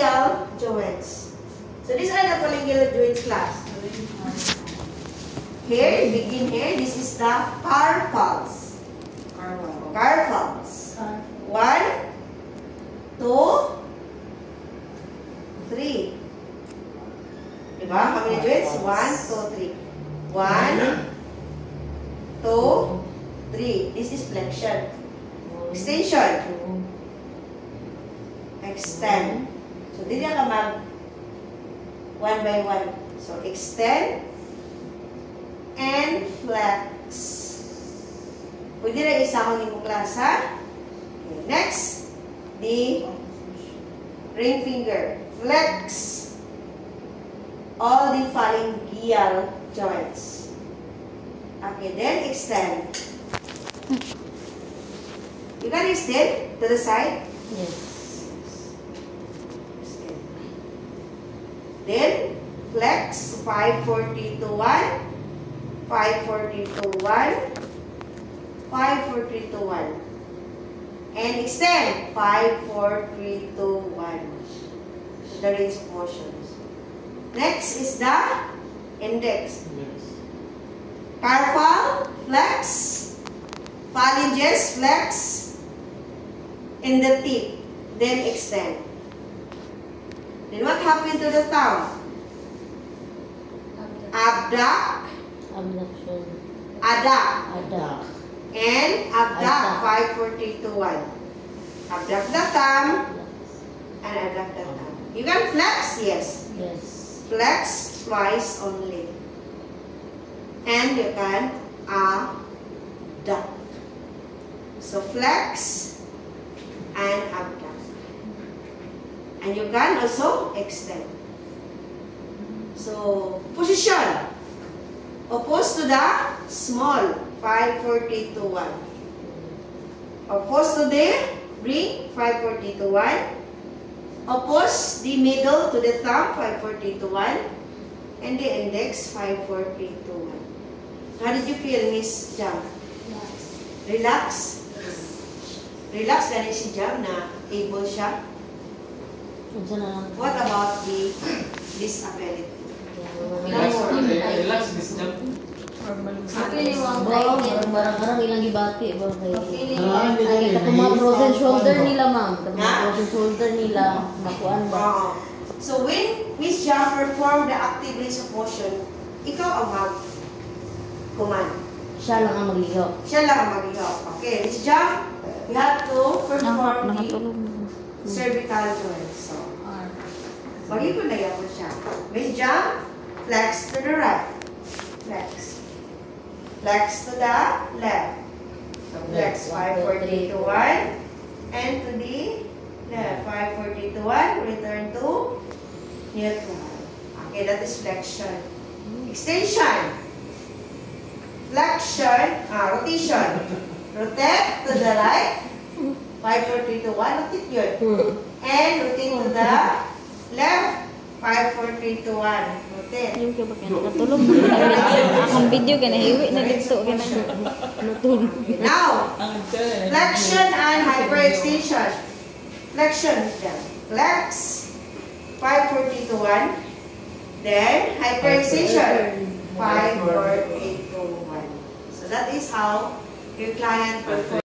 phalangeal joints. So these are the phalangeal joints class. Here, begin here. This is the carpals. Carpals. 1, 2, 3. Diba? How many joints? 1, 2, 3. 1, 2, 3. This is flexion. Extension. Extend. So, dito ka mag 1 by 1. So, extend and flex. Pwede na isahon ni mo class, ha? Okay. Next, the ring finger. Flex all the phalangeal joints. Okay, then extend. You can extend to the side. Yes. Extend. Then flex 540 to 1, 540 to 1, 540 to 1, and extend 543 to 1. The range of motions. Next is the index. Carpal, flex, phalanges, flex, in the tip, then extend. Then what happened to the thumb? Abduct, Abduction. adduct, Adduct. and abduct, 540 to 1. Abduct the thumb, and adduct the thumb. You can flex, yes. Yes. Flex twice only. And you can abduct. So flex and abduct. And you can also extend. So position. Opposed to the small, 540 to 1. Opposed to the ring, 540 to 1. Oppose the middle to the thumb, 540 to 1. And the index, 540 to 1. How did you feel, Miss Jam? Relax? Relax dahil si Jam na able siya. What about the disability? Relax, Miss Jam. Barang-barang ilang gibati ba kay. Feeling Kita mga frozen shoulder nila, ma'am. Frozen shoulder nila, makuan ba? So when Miss Jam perform the active range of motion, ikaw ang mag-command. Siya lang ang magligaw. Siya lang ang mag-ihaw. Okay, Miss Jam, you have to perform the cervical joints. So, mag-ikot na yan po siya. Miss Jam, flex to the right. Flex. Flex to the left. So flex 540 to 1. And to the left. 540 to 1. Return to neutral. Okay, that is flexion. Extension. Flexion. Rotation. Rotate to the right. 540 to 1. Rotate yun. And rotate to the left. 540 to 1. Rotate. Yung kaya ba kaya nakatulog? Akong video ka na hiwi na dito ka na lutun. Now, flexion and hyperextension. Flexion. Flex 540 to 1. Then, hyperextension 540 to 1. So that is how your client performs.